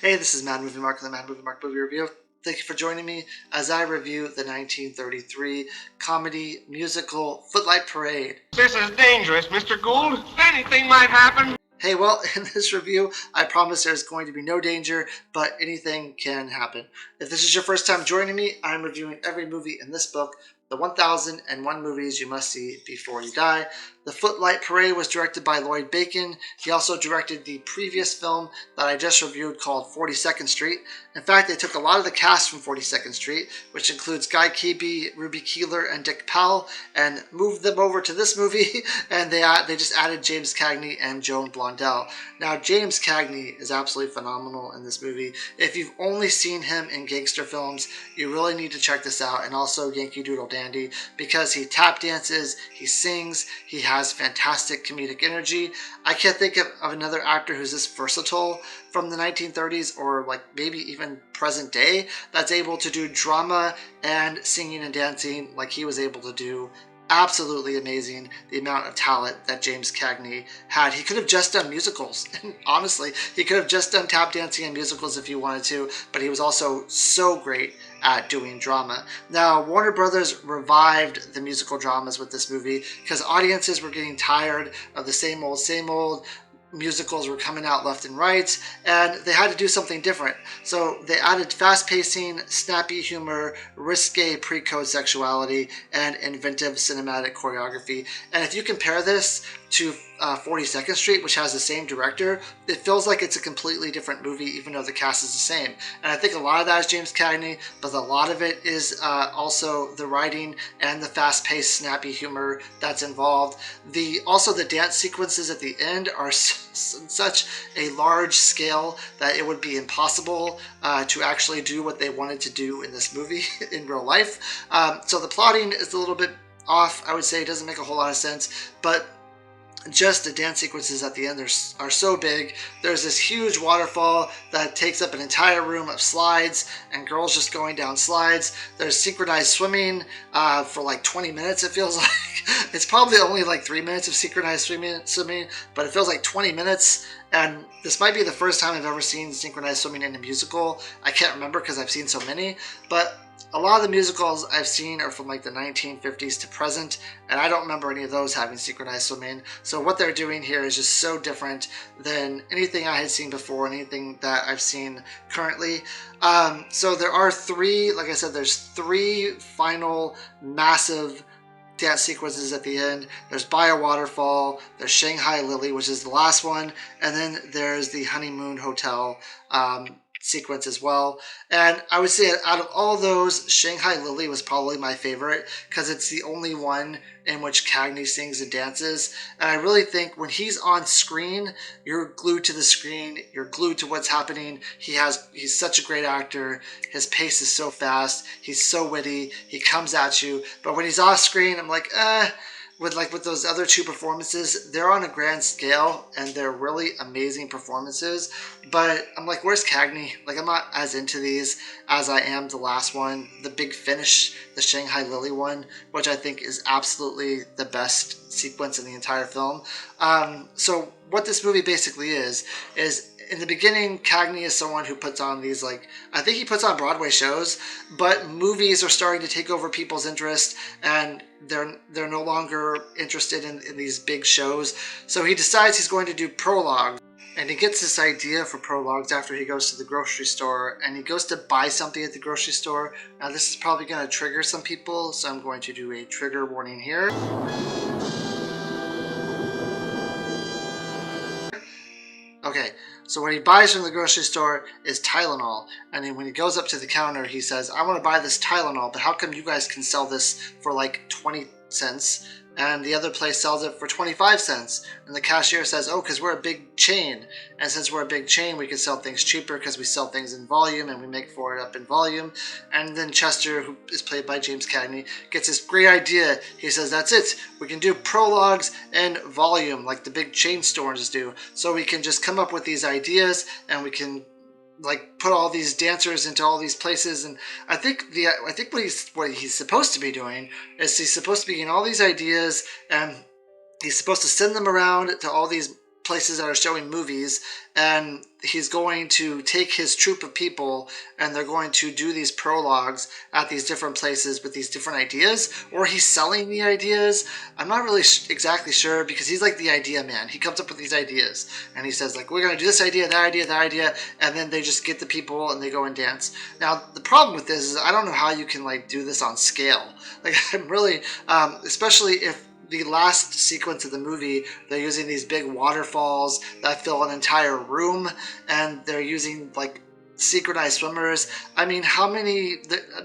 Hey, this is Mad Movie Mark of the Mad Movie Mark Movie Review. Thank you for joining me as I review the 1933 comedy musical Footlight Parade. This is dangerous, Mr. Gould. Anything might happen. Hey, well, in this review, I promise there's going to be no danger, but anything can happen. If this is your first time joining me, I'm reviewing every movie in this book, The 1001 Movies You Must See Before You Die. The Footlight Parade was directed by Lloyd Bacon. He also directed the previous film that I just reviewed called 42nd Street. In fact, they took a lot of the cast from 42nd Street, which includes Guy Keeby, Ruby Keeler, and Dick Powell, and moved them over to this movie, and they just added James Cagney and Joan Blondell. Now, James Cagney is absolutely phenomenal in this movie. If you've only seen him in gangster films, you really need to check this out, and also Yankee Doodle Dandy, because he tap dances, he sings, he has fantastic comedic energy. I can't think of another actor who's this versatile from the 1930s or like maybe even present day that's able to do drama and singing and dancing like he was able to do. Absolutely amazing, the amount of talent that James Cagney had. He could have just done musicals. Honestly, he could have just done tap dancing and musicals if he wanted to, but he was also so great at doing drama. Now, Warner Brothers revived the musical dramas with this movie because audiences were getting tired of the same old. Musicals were coming out left and right, and they had to do something different. So they added fast pacing, snappy humor, risque pre-code sexuality, and inventive cinematic choreography. And if you compare this to 42nd Street, which has the same director, it feels like it's a completely different movie, even though the cast is the same. And I think a lot of that is James Cagney, but a lot of it is also the writing and the fast-paced, snappy humor that's involved. Also, the dance sequences at the end are such a large scale that it would be impossible to actually do what they wanted to do in this movie in real life. So the plotting is a little bit off, I would say. It doesn't make a whole lot of sense, but just the dance sequences at the end are so big. There's this huge waterfall that takes up an entire room of slides and girls just going down slides. There's synchronized swimming for like 20 minutes, it feels like. It's probably only like 3 minutes of synchronized swimming, but it feels like 20 minutes. And this might be the first time I've ever seen synchronized swimming in a musical. I can't remember because I've seen so many, but a lot of the musicals I've seen are from like the 1950s to present, and I don't remember any of those having synchronized swimming. So what they're doing here is just so different than anything I had seen before, anything that I've seen currently. So there are three, like I said, there's three final massive dance sequences at the end. There's By a Waterfall, there's Shanghai Lil, which is the last one, and then there's the Honeymoon Hotel sequence as well. And I would say out of all those, Shanghai Lil was probably my favorite because it's the only one in which Cagney sings and dances. And I really think when he's on screen, you're glued to the screen, you're glued to what's happening. He's such a great actor. His pace is so fast, he's so witty, he comes at you. But when he's off screen, I'm like, with those other two performances, they're on a grand scale and they're really amazing performances. But I'm like, where's Cagney? Like, I'm not as into these as I am the last one, the Big Finish, the Shanghai Lil one, which I think is absolutely the best sequence in the entire film. So what this movie basically is in the beginning, Cagney is someone who puts on these, like, I think he puts on Broadway shows, but movies are starting to take over people's interest, and they're no longer interested in these big shows. So he decides he's going to do prologues. And he gets this idea for prologues after he goes to the grocery store, and he goes to buy something at the grocery store. Now this is probably going to trigger some people, so I'm going to do a trigger warning here. Okay, so what he buys from the grocery store is Tylenol, and then when he goes up to the counter, he says, I want to buy this Tylenol, but how come you guys can sell this for like 20 cents and the other place sells it for 25 cents? And the cashier says, oh, because we're a big chain, and since we're a big chain, we can sell things cheaper because we sell things in volume and we make for it up in volume. And then Chester, who is played by James Cagney, gets this great idea. He says, that's it, we can do prologues in volume like the big chain stores do. So we can just come up with these ideas and we can like put all these dancers into all these places. And I think what he's supposed to be doing is he's supposed to be getting all these ideas, and he's supposed to send them around to all these places that are showing movies, and he's going to take his troupe of people and they're going to do these prologues at these different places with these different ideas, or he's selling the ideas. I'm not really exactly sure, because he's like the idea man. He comes up with these ideas and he says like, we're going to do this idea, that idea, that idea, and then they just get the people and they go and dance. Now the problem with this is I don't know how you can like do this on scale. Like I'm really especially if the last sequence of the movie, they're using these big waterfalls that fill an entire room, and they're using like synchronized swimmers. I mean, how many?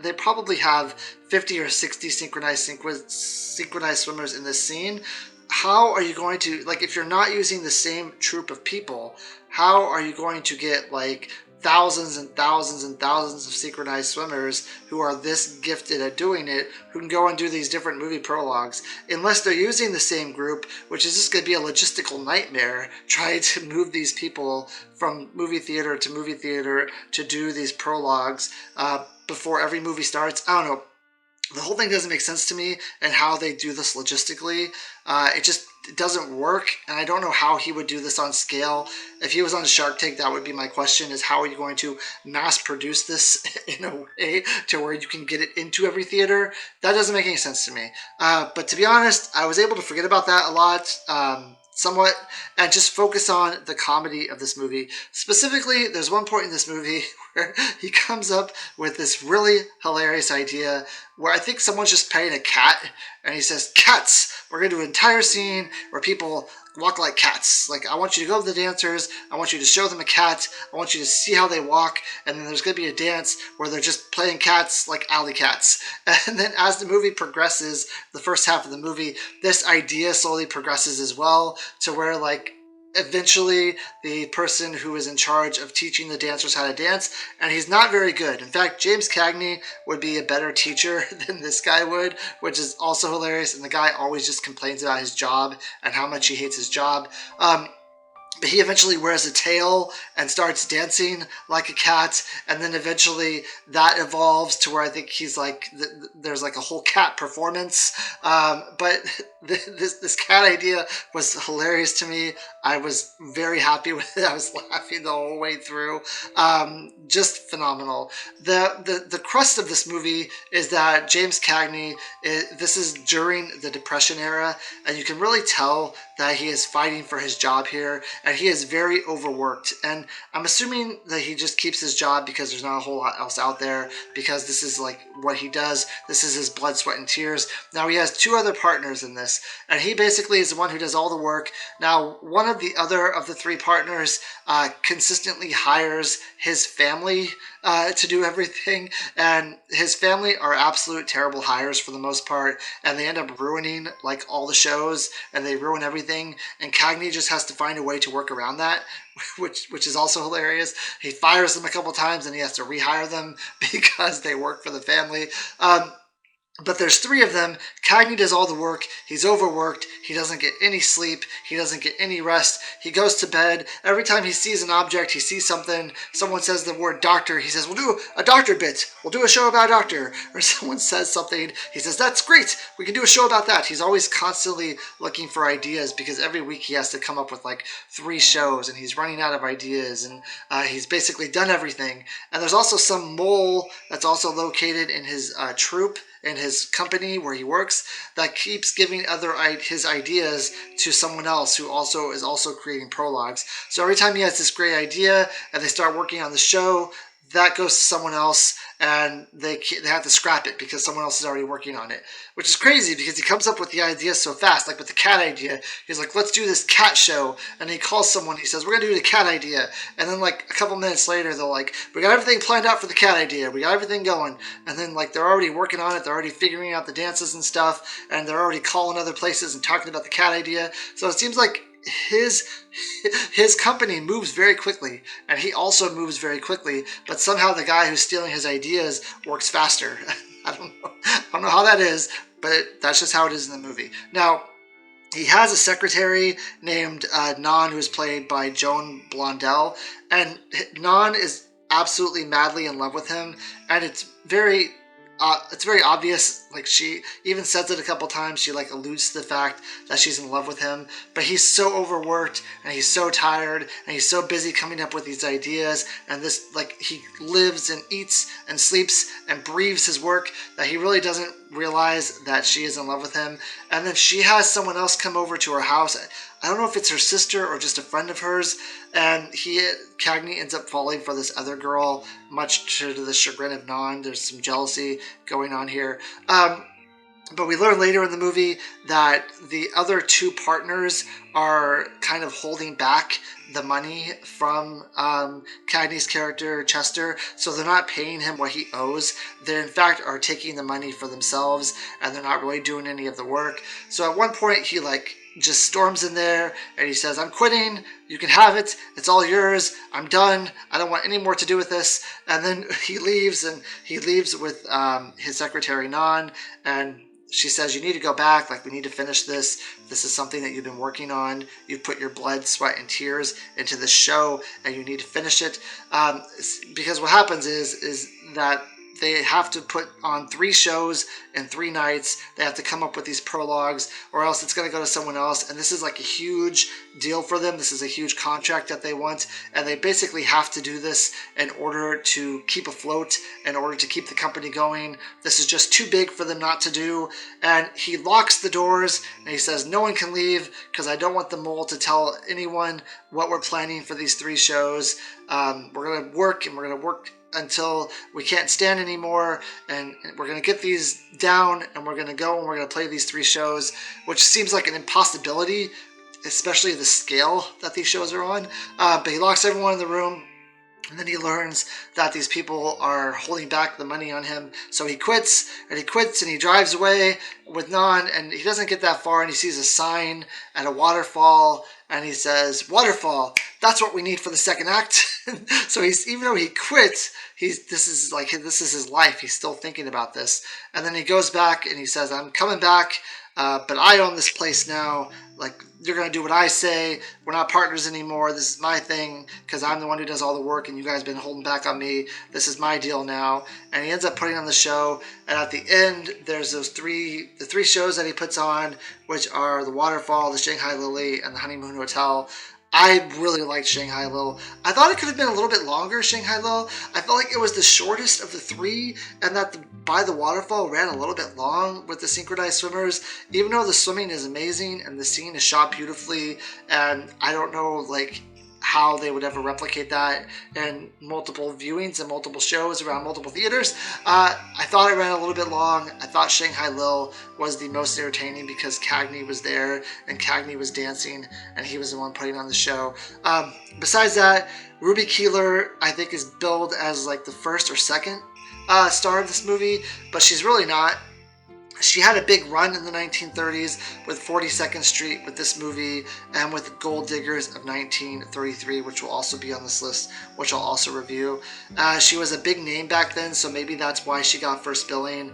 They probably have 50 or 60 synchronized swimmers in this scene. How are you going to, like, if you're not using the same troupe of people, how are you going to get like thousands and thousands and thousands of synchronized swimmers who are this gifted at doing it, who can go and do these different movie prologues, unless they're using the same group, which is just going to be a logistical nightmare trying to move these people from movie theater to do these prologues before every movie starts. I don't know. The whole thing doesn't make sense to me, and how they do this logistically. It doesn't work, and I don't know how he would do this on scale. If he was on Shark Tank, that would be my question, is how are you going to mass produce this in a way to where you can get it into every theater? That doesn't make any sense to me. But to be honest, I was able to forget about that a lot, somewhat, and just focus on the comedy of this movie. Specifically, there's one point in this movie where he comes up with this really hilarious idea where I think someone's just petting a cat, and he says, "Cats! We're going to do an entire scene where people walk like cats. Like, I want you to go to the dancers, I want you to show them a cat, I want you to see how they walk, and then there's going to be a dance where they're just playing cats like alley cats." And then as the movie progresses, the first half of the movie, this idea slowly progresses as well, to where like eventually the person who is in charge of teaching the dancers how to dance, and he's not very good. In fact, James Cagney would be a better teacher than this guy would, which is also hilarious, and the guy always just complains about his job and how much he hates his job. But he eventually wears a tail and starts dancing like a cat, and then eventually that evolves to where I think he's like, there's like a whole cat performance. But this cat idea was hilarious to me. I was very happy with it. I was laughing the whole way through. Just phenomenal. The crust of this movie is that James Cagney, this is during the Depression era, and you can really tell that he is fighting for his job here, and he is very overworked. And I'm assuming that he just keeps his job because there's not a whole lot else out there, because this is like what he does. This is his blood, sweat, and tears. Now he has two other partners in this, and he basically is the one who does all the work. Now, one of the other of the three partners consistently hires his family to do everything, and his family are absolute terrible hires for the most part, and they end up ruining like all the shows, and they ruin everything, and Cagney just has to find a way to work around that, which is also hilarious. He fires them a couple times and he has to rehire them because they work for the family. But there's three of them. Cagney does all the work. He's overworked. He doesn't get any sleep. He doesn't get any rest. He goes to bed. Every time he sees an object, he sees something. Someone says the word doctor. He says, "We'll do a doctor bit. We'll do a show about a doctor." Or someone says something. He says, "That's great. We can do a show about that." He's always constantly looking for ideas, because every week he has to come up with like 3 shows, and he's running out of ideas, and he's basically done everything. And there's also some mole that's also located in his troupe, in his company where he works, that keeps giving his ideas to someone else who is also creating prologues. So every time he has this great idea and they start working on the show, that goes to someone else, and they have to scrap it because someone else is already working on it, which is crazy because he comes up with the idea so fast. Like with the cat idea, he's like, "Let's do this cat show," and he calls someone, he says, "We're gonna do the cat idea," and then like a couple minutes later they're like, "We got everything planned out for the cat idea, we got everything going," and then like they're already working on it, they're already figuring out the dances and stuff, and they're already calling other places and talking about the cat idea. So it seems like his company moves very quickly, and he also moves very quickly, but somehow the guy who's stealing his ideas works faster. I don't know how that is, but that's just how it is in the movie. Now, he has a secretary named Nan, who's played by Joan Blondell, and Nan is absolutely madly in love with him, and it's very it's very obvious. Like, she even says it a couple times. She like alludes to the fact that she's in love with him, but he's so overworked and he's so tired and he's so busy coming up with these ideas, and this, like, he lives and eats and sleeps and breathes his work, that he really doesn't realize that she is in love with him. And then she has someone else come over to her house. I don't know if it's her sister or just a friend of hers, and Cagney ends up falling for this other girl, much to the chagrin of Non. There's some jealousy going on here. But we learn later in the movie that the other two partners are kind of holding back the money from Cagney's character, Chester, so they're not paying him what he owes. They, in fact, are taking the money for themselves, and they're not really doing any of the work. So at one point, he, like, just storms in there and he says, "I'm quitting, you can have it, it's all yours, I'm done, I don't want any more to do with this." And then he leaves, and he leaves with his secretary Non, and she says, "You need to go back, like, we need to finish this. This is something that you've been working on. You've put your blood, sweat, and tears into this show, and you need to finish it." Because what happens is that they have to put on 3 shows in 3 nights. They have to come up with these prologues, or else it's going to go to someone else. And this is like a huge deal for them. This is a huge contract that they want. And they basically have to do this in order to keep afloat, in order to keep the company going. This is just too big for them not to do. And he locks the doors and he says, "No one can leave because I don't want the mole to tell anyone what we're planning for these 3 shows. We're going to work, and we're going to work until we can't stand anymore, and we're going to get these down, and we're going to go and we're going to play these 3 shows," which seems like an impossibility, especially the scale that these shows are on. But he locks everyone in the room, and then he learns that these people are holding back the money on him. So he quits, and he drives away with Non, and he doesn't get that far, and he sees a sign at a waterfall, and he says, "Waterfall, that's what we need for the second act." So even though he quit, this is his life. He's still thinking about this. And then he goes back and he says, "I'm coming back, but I own this place now. Like, you're going to do what I say. We're not partners anymore. This is my thing because I'm the one who does all the work, and you guys have been holding back on me. This is my deal now." And he ends up putting on the show. And at the end, there's the 3 shows that he puts on, which are the Waterfall, the Shanghai Lil, and the Honeymoon Hotel. I really liked Shanghai Lil. I thought it could have been a little bit longer, Shanghai Lil. I felt like it was the shortest of the 3, and that By the Waterfall ran a little bit long with the synchronized swimmers, even though the swimming is amazing and the scene is shot beautifully, and I don't know, like, how they would ever replicate that in multiple viewings and multiple shows around multiple theaters. I thought it ran a little bit long. I thought Shanghai Lil was the most entertaining because Cagney was there and Cagney was dancing and he was the one putting on the show. Besides that, Ruby Keeler, I think, is billed as like the first or second star of this movie, but she's really not. She had a big run in the 1930s with 42nd Street with this movie, and with Gold Diggers of 1933, which will also be on this list, which I'll also review. She was a big name back then, so maybe that's why she got first billing.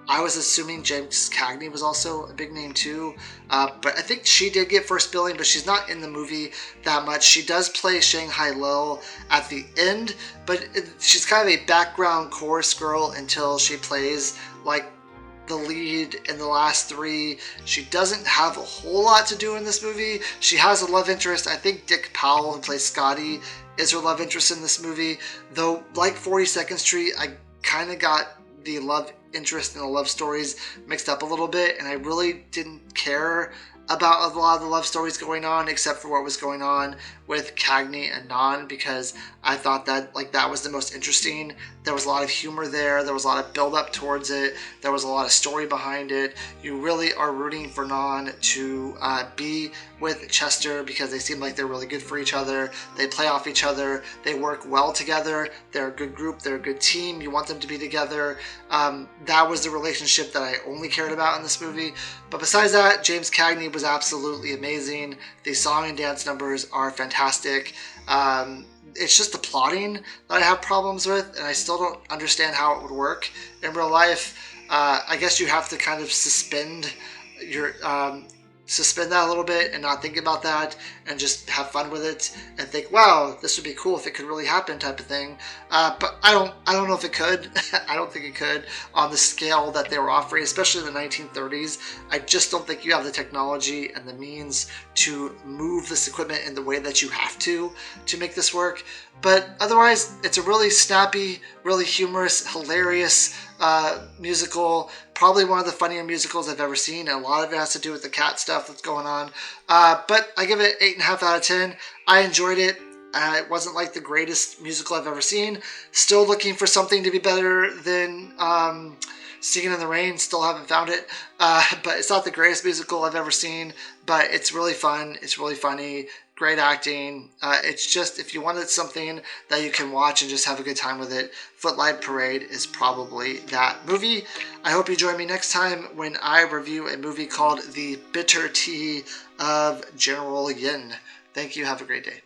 I was assuming James Cagney was also a big name too, but I think she did get first billing, but she's not in the movie that much. She does play Shanghai Lil at the end, but she's kind of a background chorus girl until she plays like the lead in the last 3. She doesn't have a whole lot to do in this movie. She has a love interest. I think Dick Powell, who plays Scotty, is her love interest in this movie. Though, like 42nd Street, I kind of got the love interest and the love stories mixed up a little bit, and I really didn't care about a lot of the love stories going on, except for what was going on with Cagney and Non, because I thought that that was the most interesting. There was a lot of humor there. There was a lot of build up towards it. There was a lot of story behind it. You really are rooting for Non to be with Chester because they seem like they're really good for each other. They play off each other. They work well together. They're a good group. They're a good team. You want them to be together. That was the relationship that I only cared about in this movie. But besides that, James Cagney was absolutely amazing. The song and dance numbers are fantastic. It's just the plotting that I have problems with, and I still don't understand how it would work in real life. I guess you have to kind of suspend your suspend that a little bit and not think about that and just have fun with it and think, wow, this would be cool if it could really happen, type of thing. But I don't know if it could. I don't think it could on the scale that they were offering, especially in the 1930s. I just don't think you have the technology and the means to move this equipment in the way that you have to make this work. But otherwise, it's a really snappy, really humorous, hilarious musical. Probably one of the funnier musicals I've ever seen. And a lot of it has to do with the cat stuff that's going on. But I give it 8.5 out of 10. I enjoyed it. It wasn't like the greatest musical I've ever seen. Still looking for something to be better than Singing in the Rain. Still haven't found it. But it's not the greatest musical I've ever seen. But it's really fun. It's really funny. Great acting. It's just, if you wanted something that you can watch and just have a good time with it, Footlight Parade is probably that movie. I hope you join me next time when I review a movie called The Bitter Tea of General Yin. Thank you. Have a great day.